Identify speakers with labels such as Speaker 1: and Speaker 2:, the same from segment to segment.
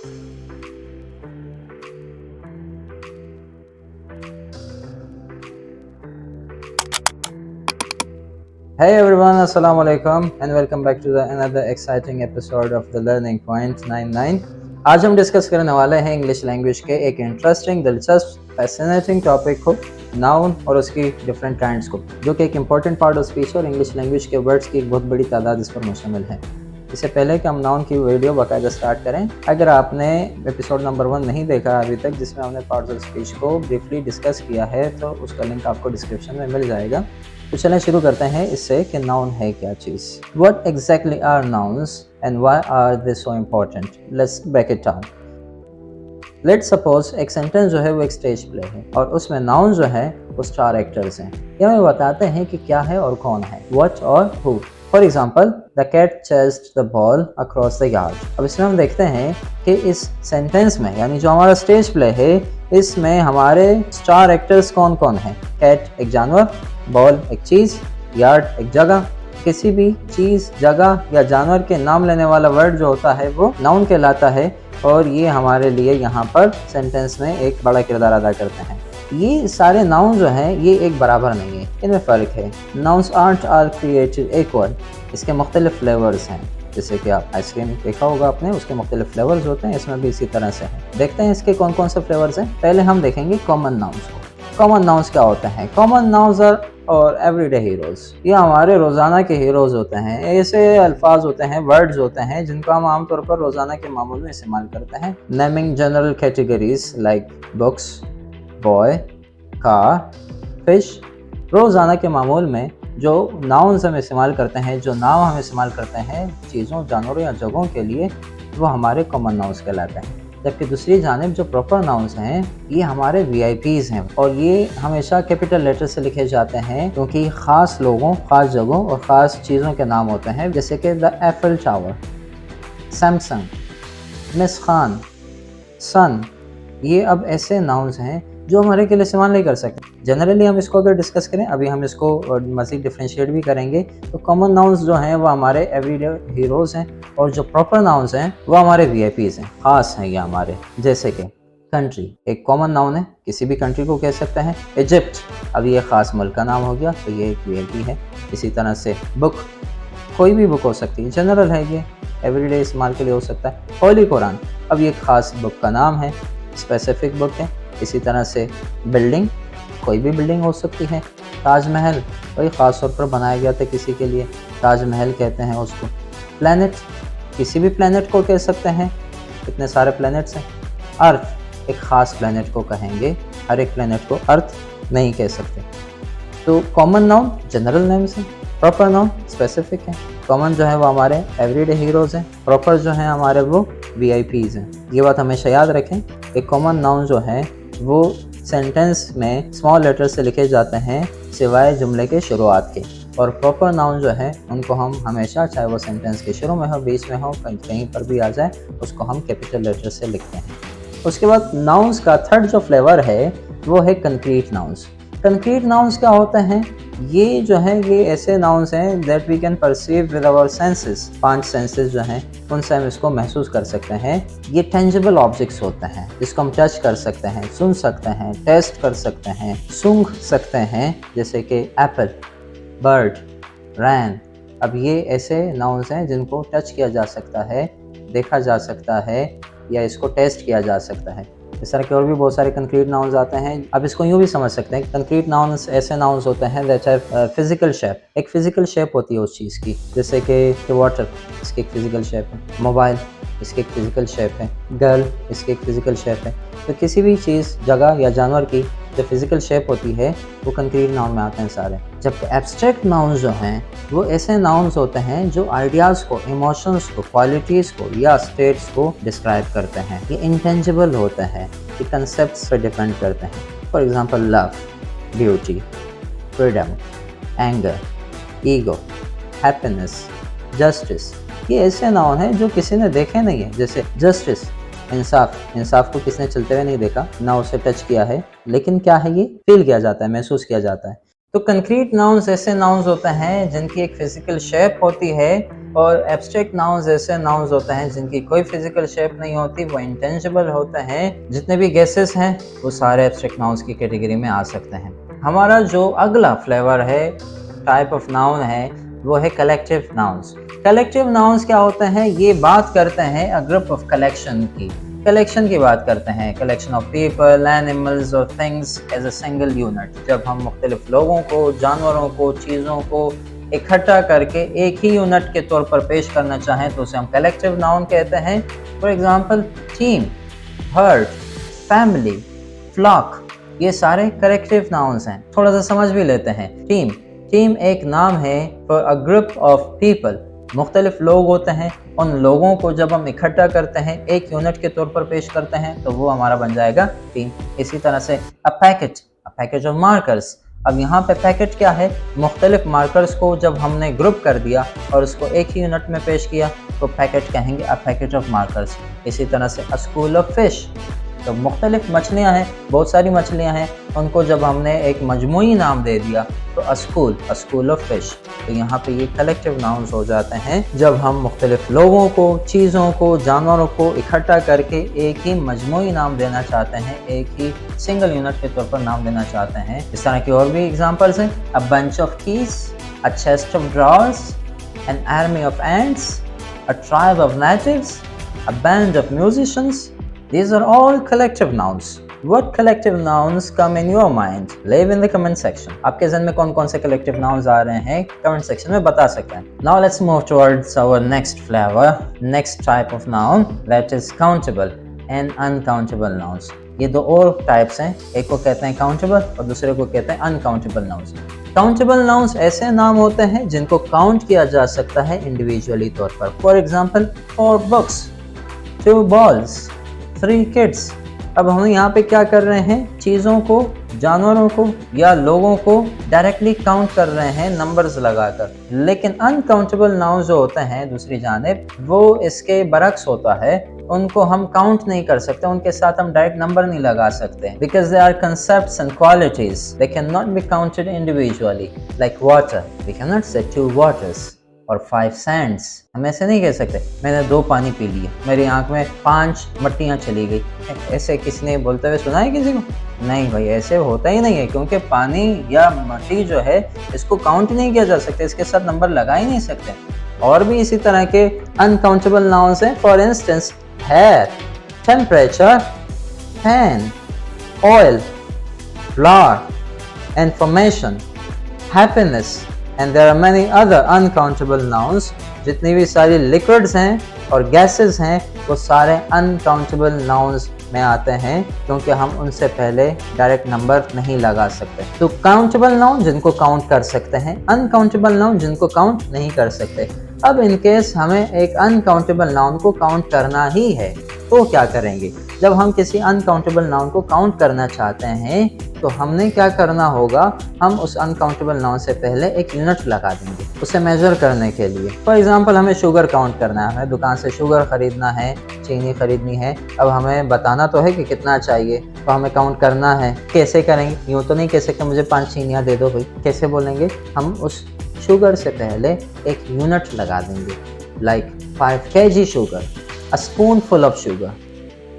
Speaker 1: Hey everyone, Assalamu alaikum and welcome back to another exciting episode of the Learning Point 99। आज हम discuss करने वाले हैं English language के एक इंटरेस्टिंग, दिलचस्प, फैसिनेटिंग टॉपिक को, नाउन और उसकी डिफरेंट काइंड्स को, जो कि एक इंपॉर्टेंट पार्ट ऑफ स्पीच और इंग्लिश लैंग्वेज के वर्ड्स की एक बहुत बड़ी तादाद इस पर मुश्तमिल है। इससे पहले कि हम नाउन की वीडियो बाकायदा स्टार्ट करें, अगर आपने एपिसोड नंबर 1 नहीं देखा अभी तक, जिसमें हमने पार्ट्स ऑफ स्पीच को ब्रीफली डिस्कस किया है, तो उसका लिंक आपको डिस्क्रिप्शन में मिल जाएगा। तो चलें शुरू करते हैं इससे कि नाउन है क्या चीज़। What exactly are nouns and why are they so important? Let's break it down. Let's suppose एक सेंटेंस जो है वो एक स्टेज प्ले है और उसमें नाउन जो है वो स्टार एक्टर्स हैं। ये हमें बताते हैं कि क्या है और कौन है, what और who। For example, the cat chased the ball across the yard. अब इसमें हम देखते हैं कि इस सेंटेंस में, यानी जो हमारा स्टेज प्ले है, इसमें हमारे स्टार एक्टर्स कौन कौन हैं। कैट एक जानवर, बॉल एक चीज़, यार्ड एक जगह। किसी भी चीज़, जगह या जानवर के नाम लेने वाला वर्ड जो होता है वो नाउन कहलाता है और ये हमारे लिए यहाँ पर सेंटेंस में एक बड़ा किरदार अदा करते हैं। ये सारे नाउन जो हैं ये एक बराबर नहीं है, इनमें फ़र्क है। Nouns aren't are created equal, इसके मुख्तलिफ फ्लेवर्स हैं। जैसे कि आप आइसक्रीम देखा होगा आपने, उसके मुख्तलिफ फ्लेवर्स होते हैं, इसमें भी इसी तरह से है। देखते हैं इसके कौन कौन से फ्लेवर्स हैं। पहले हम देखेंगे कॉमन नाउन्स को। कॉमन नाउन्स क्या होते हैं? कॉमन नाउन्स आर और एवरीडे हीरोज़, ये हमारे रोज़ाना के हीरोज़ होते हैं। ऐसे अल्फाज होते हैं, वर्ड्स होते हैं जिनको हम आमतौर पर रोज़ाना के मामूल में इस्तेमाल करते हैं। Naming general categories like books, boy, car, fish. रोज़ाना के मामूल में जो नाउन्स हम इस्तेमाल करते हैं, जो नाम हम इस्तेमाल करते हैं चीज़ों, जानवरों या जगहों के लिए, वो हमारे कॉमन नाउन्स कहलाते हैं। जबकि दूसरी जानिब जो प्रॉपर नाउन्स हैं ये हमारे VIPs हैं और ये हमेशा कैपिटल लेटर से लिखे जाते हैं, क्योंकि ख़ास लोगों, ख़ास जगहों और ख़ास चीज़ों के नाम होते हैं। जैसे कि the Eiffel tower, Samsung, miss Khan, sun. ये अब ऐसे नाउन्स हैं जो हमारे के लिए इस्तेमाल नहीं कर सकते। जनरली हम इसको अगर डिस्कस करें, अभी हम इसको मज़ीद डिफ्रेंशिएट भी करेंगे, तो कॉमन नाउन्स जो हैं वो हमारे एवरीडे हीरोज़ हैं और जो प्रॉपर नाउन्स हैं वो हमारे VIPs हैं, ख़ास हैं ये हमारे। जैसे कि कंट्री एक कॉमन नाउन है, किसी भी कंट्री को कह सकते हैं। इजिप्ट, अब ये ख़ास मुल्क का नाम हो गया तो ये एक VIP है। इसी तरह से बुक, कोई भी बुक हो सकती है, जनरल है, ये एवरीडे इस्तेमाल के लिए हो सकता है। होली कुरान, अब ये ख़ास बुक का नाम है, स्पेसिफिक बुक है। इसी तरह से बिल्डिंग, कोई भी बिल्डिंग हो सकती है। ताजमहल, कोई ख़ास तौर पर बनाया गया था किसी के लिए, ताजमहल कहते हैं उसको। प्लैनेट, किसी भी प्लैनेट को कह सकते हैं, इतने सारे प्लैनेट्स हैं। अर्थ, एक ख़ास प्लैनेट को कहेंगे, हर एक प्लैनेट को अर्थ नहीं कह सकते। तो कॉमन नाउन जनरल नेम्स हैं, प्रॉपर नाउन स्पेसिफिक हैं। कॉमन जो है वो हमारे एवरीडे हीरोज़ हैं, प्रॉपर जो हैं हमारे वो VIPs हैं। ये बात हमेशा याद रखें। एक कॉमन नाउन जो है वो सेंटेंस में स्मॉल लेटर से लिखे जाते हैं सिवाय जुमले के शुरुआत के, और प्रॉपर नाउन जो है उनको हम हमेशा, चाहे वो सेंटेंस के शुरू में हो, बीच में हो, कहीं पर भी आ जाए, उसको हम कैपिटल लेटर से लिखते हैं। उसके बाद नाउन्स का थर्ड जो फ्लेवर है वो है कंक्रीट नाउन्स। कंक्रीट नाउन्स क्या होते हैं? ये जो है ये ऐसे नाउन्स हैं that we can perceive with our senses. 5 senses जो हैं उनसे हम इसको महसूस कर सकते हैं। ये टेंजिबल ऑब्जेक्ट्स होते हैं जिसको हम टच कर सकते हैं, सुन सकते हैं, टेस्ट कर सकते हैं, सूंघ सकते हैं। जैसे कि एप्पल, बर्ड, रैन। अब ये ऐसे नाउन्स हैं जिनको टच किया जा सकता है, देखा जा सकता है या इसको टेस्ट किया जा सकता है। इस तरह के और भी बहुत सारे कंक्रीट नाउन्स आते हैं। अब इसको यूँ भी समझ सकते हैं, कंक्रीट नाउन्स ऐसे नाउन्स होते हैं दैट हैव फिजिकल शेप। एक फिजिकल शेप होती है उस चीज़ की, जैसे कि वाटर, इसकी एक फिजिकल शेप है। मोबाइल, इसकी एक फिजिकल शेप है। गर्ल, इसकी एक फिजिकल शेप है। तो किसी भी चीज़, जगह या जानवर की जो फिजिकल शेप होती है वो कंक्रीट नाउन में आते हैं सारे। जबकि एब्स्ट्रैक्ट नाउन्स जो हैं वो ऐसे नाउन्स होते हैं जो आइडियाज़ को, इमोशंस को, क्वालिटीज़ को या स्टेट्स को डिस्क्राइब करते हैं। ये इंटेंजिबल होते हैं, ये कंसेप्ट्स पर डिपेंड करते हैं। For example love, beauty, freedom, anger, ego, happiness, justice. ये ऐसे नाउन हैं जो किसी ने देखे नहीं है। जैसे जस्टिस, इंसाफ। इंसाफ को किसने चलते हुए नहीं देखा, ना उसे टच किया है, लेकिन क्या है, ये फील किया जाता है, महसूस किया जाता है। तो कंक्रीट नाउन्स ऐसे नाउन्स होते हैं जिनकी एक फिजिकल शेप होती है और एब्स्ट्रैक्ट नाउन्स ऐसे नाउन्स होते हैं जिनकी कोई फिजिकल शेप नहीं होती, वो इंटेंजिबल होते हैं। जितने भी गेसेस हैं वो सारे एब्स्ट्रैक्ट नाउन्स की कैटेगरी में आ सकते हैं। हमारा जो अगला फ्लेवर है, टाइप ऑफ नाउन है, वो है कलेक्टिव नाउन्स। कलेक्टिव नाउन्स क्या होते हैं? ये बात करते हैं अ ग्रुप ऑफ कलेक्शन की बात करते हैं, कलेक्शन ऑफ पीपल, एनिमल्स और things as a single unit. जब हम मुख्तलिफ लोगों को, जानवरों को, चीज़ों को इकट्ठा करके एक ही यूनिट के तौर पर पेश करना चाहें तो उसे हम कलेक्टिव नाउन कहते हैं। For example team, herd, family, flock, ये सारे कलेक्टिव नाउन्स हैं। थोड़ा सा समझ भी लेते हैं। टीम एक नाम है for a group of people. मुख्तलिफ लोग होते हैं, उन लोगों को जब हम इकट्ठा करते हैं, एक यूनिट के तौर पर पेश करते हैं, तो वो हमारा बन जाएगा टीम। इसी तरह से अ पैकेज ऑफ मार्कर्स। अब यहाँ पे पैकेट क्या है? मुख्तलिफ मार्कर्स को जब हमने ग्रुप कर दिया और उसको एक ही यूनिट में पेश किया तो पैकेट कहेंगे, अ पैकेज ऑफ मार्कर्स। इसी तरह से अ स्कूल ऑफ फिश। तो मुख्तलिफ मछलियाँ हैं, बहुत सारी मछलियाँ हैं, उनको जब हमने एक मजमूई नाम दे दिया तो अ स्कूल ऑफ फिश। तो यहाँ पे ये कलेक्टिव नाउन्स हो जाते हैं जब हम मुख्तलिफ लोगों को, चीज़ों को, जानवरों को इकट्ठा करके एक ही मजमूई नाम देना चाहते हैं, एक ही सिंगल यूनिट के तौर पर नाम देना चाहते हैं। इस तरह की और भी एग्जाम्पल्स हैं। A bunch of keys, a chest of drawers, an army of ants, a tribe of natives, a band of musicians. These are all collective nouns. What collective nouns come in your mind? Leave in the comment section. आपके ज़हन में कौन कौन से collective nouns आ रहे हैं comment section में बता सकते हैं। Now let's move towards our next flavor, next type of noun, that is countable and uncountable nouns. ये दो और types हैं, एक को कहते हैं countable और दूसरे को कहते हैं uncountable nouns. Countable nouns ऐसे नाम होते हैं जिनको काउंट किया जा सकता है इंडिविजुअली तौर पर। For example, 4 books, 2 balls, 3 kids। अब हम यहाँ पे क्या कर रहे हैं? चीज़ों को, जानवरों को या लोगों को डायरेक्टली काउंट कर रहे हैं नंबर्स लगाकर। लेकिन अनकाउंटेबल नाउन जो होते हैं दूसरी जानिब, वो इसके बरक्स होता है। उनको हम काउंट नहीं कर सकते, उनके साथ हम डायरेक्ट नंबर नहीं लगा सकते, because they are concepts and qualities, they can not be counted individually. Like water, we can not say 2 waters और 5 sands। हम ऐसे नहीं कह सकते मैंने 2 पानी पी लिए, मेरी आंख में 5 मट्टियाँ चली गई। ऐसे किसी ने बोलते हुए सुना है किसी को? नहीं भाई, ऐसे होता ही नहीं है, क्योंकि पानी या मट्टी जो है इसको काउंट नहीं किया जा सकता, इसके साथ नंबर लगा ही नहीं सकते। और भी इसी तरह के अनकाउंटेबल नाउन्स हैं। For instance, hair, temperature, fan, oil, flower, information, happiness, and there are many other uncountable nouns। जितनी भी सारी liquids हैं और gases हैं वो सारे uncountable nouns में आते हैं, क्योंकि हम उनसे पहले डायरेक्ट नंबर नहीं लगा सकते। तो countable noun जिनको काउंट कर सकते हैं, uncountable noun जिनको काउंट नहीं कर सकते। अब इन केस हमें एक uncountable noun को काउंट करना ही है तो क्या करेंगे? जब हम किसी अनकाउंटेबल नाउन को काउंट करना चाहते हैं तो हमने क्या करना होगा? हम उस अनकाउंटेबल नाउन से पहले एक यूनिट लगा देंगे उसे मेजर करने के लिए। फॉर एग्जांपल, हमें शुगर काउंट करना है, हमें दुकान से शुगर खरीदना है, चीनी खरीदनी है। अब हमें बताना तो है कि कितना चाहिए, तो हमें काउंट करना है। कैसे करेंगे? यूँ तो नहीं कह सकते मुझे 5 चीनियाँ दे दो भाई। कैसे बोलेंगे? हम उस शुगर से पहले एक यूनिट लगा देंगे, like 5 kg sugar, a spoonful of sugar,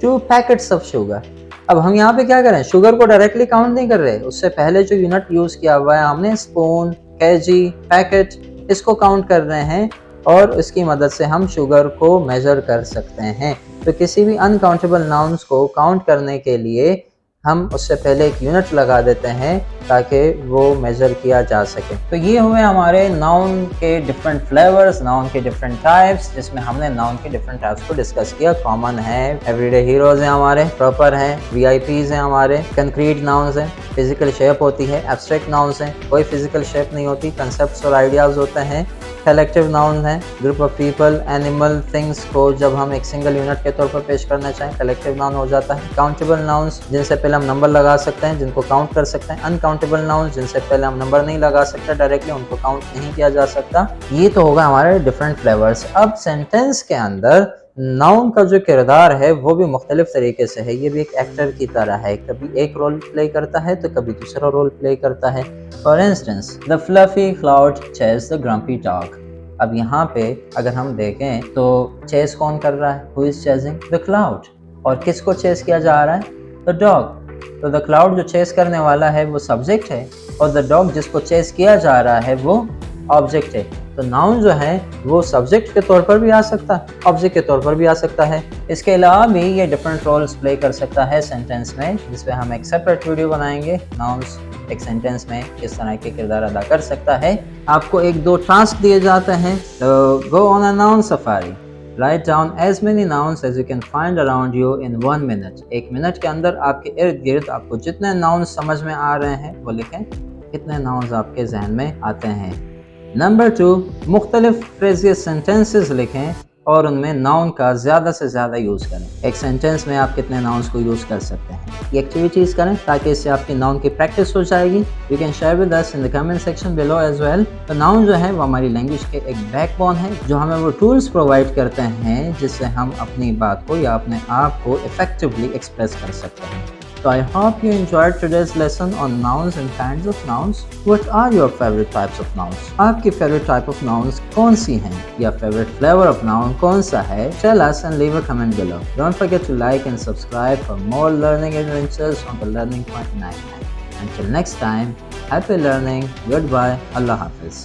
Speaker 1: 2 packets of sugar. अब हम यहाँ पे क्या करें? शुगर को डायरेक्टली काउंट नहीं कर रहे, उससे पहले जो यूनिट यूज किया हुआ है हमने, स्पून, केजी, पैकेट, इसको काउंट कर रहे हैं और इसकी मदद से हम शुगर को मेजर कर सकते हैं। तो किसी भी अनकाउंटेबल नाउन्स को काउंट करने के लिए हम उससे पहले एक यूनिट लगा देते हैं ताकि वो मेजर किया जा सके। तो ये हुए हमारे नाउन के डिफरेंट फ्लेवर्स, नाउन के डिफरेंट टाइप्स, जिसमें हमने नाउन के डिफरेंट टाइप्स को डिस्कस किया। कॉमन है, एवरीडे हीरोज हैं हमारे, प्रॉपर हैं, वीआईपीज हैं हमारे, कंक्रीट नाउन्स हैं, फिजिकल शेप होती है, एब्स्ट्रैक्ट नाउन्स हैं, कोई फिजिकल शेप नहीं होती, कंसेप्ट्स और आइडियाज होते हैं। कलेक्टिव नाउन है, group of people, animal, things को जब हम एक सिंगल यूनिट के तौर पर पेश करना चाहें कलेक्टिव नाउन हो जाता है। काउंटेबल नाउन्स जिनसे पहले हम नंबर लगा सकते हैं, जिनको काउंट कर सकते हैं। अनकाउंटेबल नाउन्स जिनसे पहले हम नंबर नहीं लगा सकते डायरेक्टली, उनको काउंट नहीं किया जा सकता। ये तो होगा हमारे डिफरेंट फ्लेवर्स। अब सेंटेंस के अंदर नाउन का जो किरदार है वो भी मुख्तलिफ तरीके से है। ये भी एक एक्टर की तरह है, कभी एक रोल प्ले करता है तो कभी दूसरा रोल प्ले करता है। For instance, the fluffy cloud chase the grumpy dog. अब यहाँ पे अगर हम देखें तो चेस कौन कर रहा है? Who is chasing? The cloud. और किसको चेस किया जा रहा है? The dog. तो द क्लाउड जो चेस करने वाला है वो सब्जेक्ट है और द डॉग जिसको चेस किया जा रहा है वो ऑब्जेक्ट है। तो नाउन जो है वो सब्जेक्ट के तौर पर भी आ सकता है, ऑब्जेक्ट के तौर पर भी आ सकता है। इसके अलावा भी ये डिफरेंट रोल्स प्ले कर सकता है सेंटेंस में, जिसपे हम एक सेपरेट वीडियो बनाएंगे। नाउन्स एक सेंटेंस में किस तरह के किरदार अदा कर सकता है। आपको एक दो टास्क दिए जाते हैं। Go on a noun safari, write down as many nouns as you can find around you in 1 minute. 1 minute के अंदर आपके इर्द गिर्द आपको जितने नाउन्स समझ में आ रहे हैं वो लिखें। कितने नाउन्स आपके जहन में आते हैं। नंबर 2, मुख्तलिफ फ्रेजियल सेंटेंसेस लिखें और उनमें नाउन का ज़्यादा से ज़्यादा यूज़ करें। एक सेंटेंस में आप कितने नाउन्स को यूज़ कर सकते हैं, ये एक्टिविटीज़ करें ताकि इससे आपकी नाउन की प्रैक्टिस हो जाएगी। You can share with us in the comment section below as well. तो नाउन जो है वो हमारी लैंग्वेज के एक बैकबोन है जो हमें वो टूल्स प्रोवाइड करते हैं जिससे हम अपनी बात को या अपने आप को इफेक्टिवली एक्सप्रेस कर सकते हैं। So I hope you enjoyed today's lesson on nouns and kinds of nouns. What are your favorite types of nouns? आपकी favorite type of nouns कौन सी हैं या favorite flavor of noun कौन सा है? Tell us and leave a comment below. Don't forget to like and subscribe for more learning adventures on the Learning Point 99. Until next time, happy learning. Goodbye. Allah Hafiz.